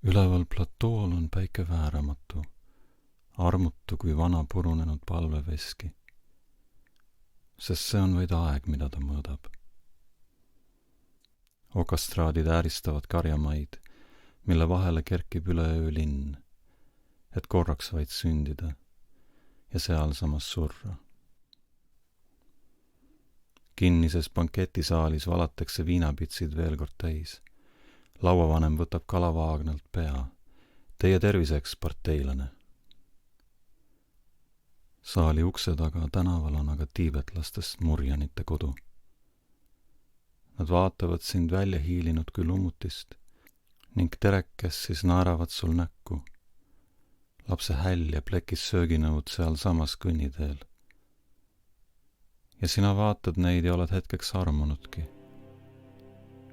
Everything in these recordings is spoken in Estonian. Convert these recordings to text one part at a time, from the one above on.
Üleval platool on päike vääramatu, armutu kui vana purunenud palveveski, sest see on vaid aeg, mida ta mõõdab. Okastraadid ääristavad karjamaid, mille vahele kerkib üleöö linn, et korraks vaid sündida ja sealsamas surra. Kinnises banketisaalis valatakse viinapitsid veel kord täis. Lauavanem võtab kalavaagnalt pea. Teie terviseks, parteilane. Saali ukse taga tänaval on aga tiibetlastest murjanite kodu. Nad vaatavad sind välja hiilinud küll ummutist ning terekes siis naeravad sul näkku. Lapse häll ja plekis sööginõud seal samas kõnniteel. Ja sina vaatad neid ja oled hetkeks armunudki.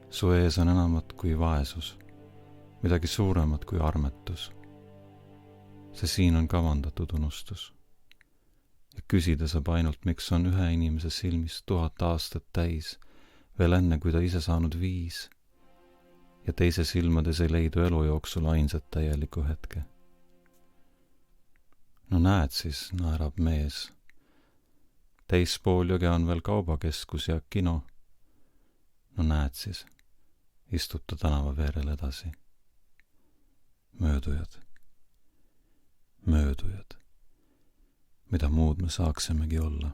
Su ees on enamat kui vaesus, midagi suuremat kui armetus. See siin on kavandatud unustus. Ja küsida saab ainult, miks on ühe inimese silmis 1000 aastat täis, veel enne kui ta ise saanud 5, ja teise silmades ei leidu elu jooksul ainsat täielikku hetke. No näed siis, naerab mees. Teispool jõge on veel kaubakeskus ja kino. No näed siis, istub ta tänava veerel edasi. Möödujad. Möödujad. Mida muud me saaksimegi olla?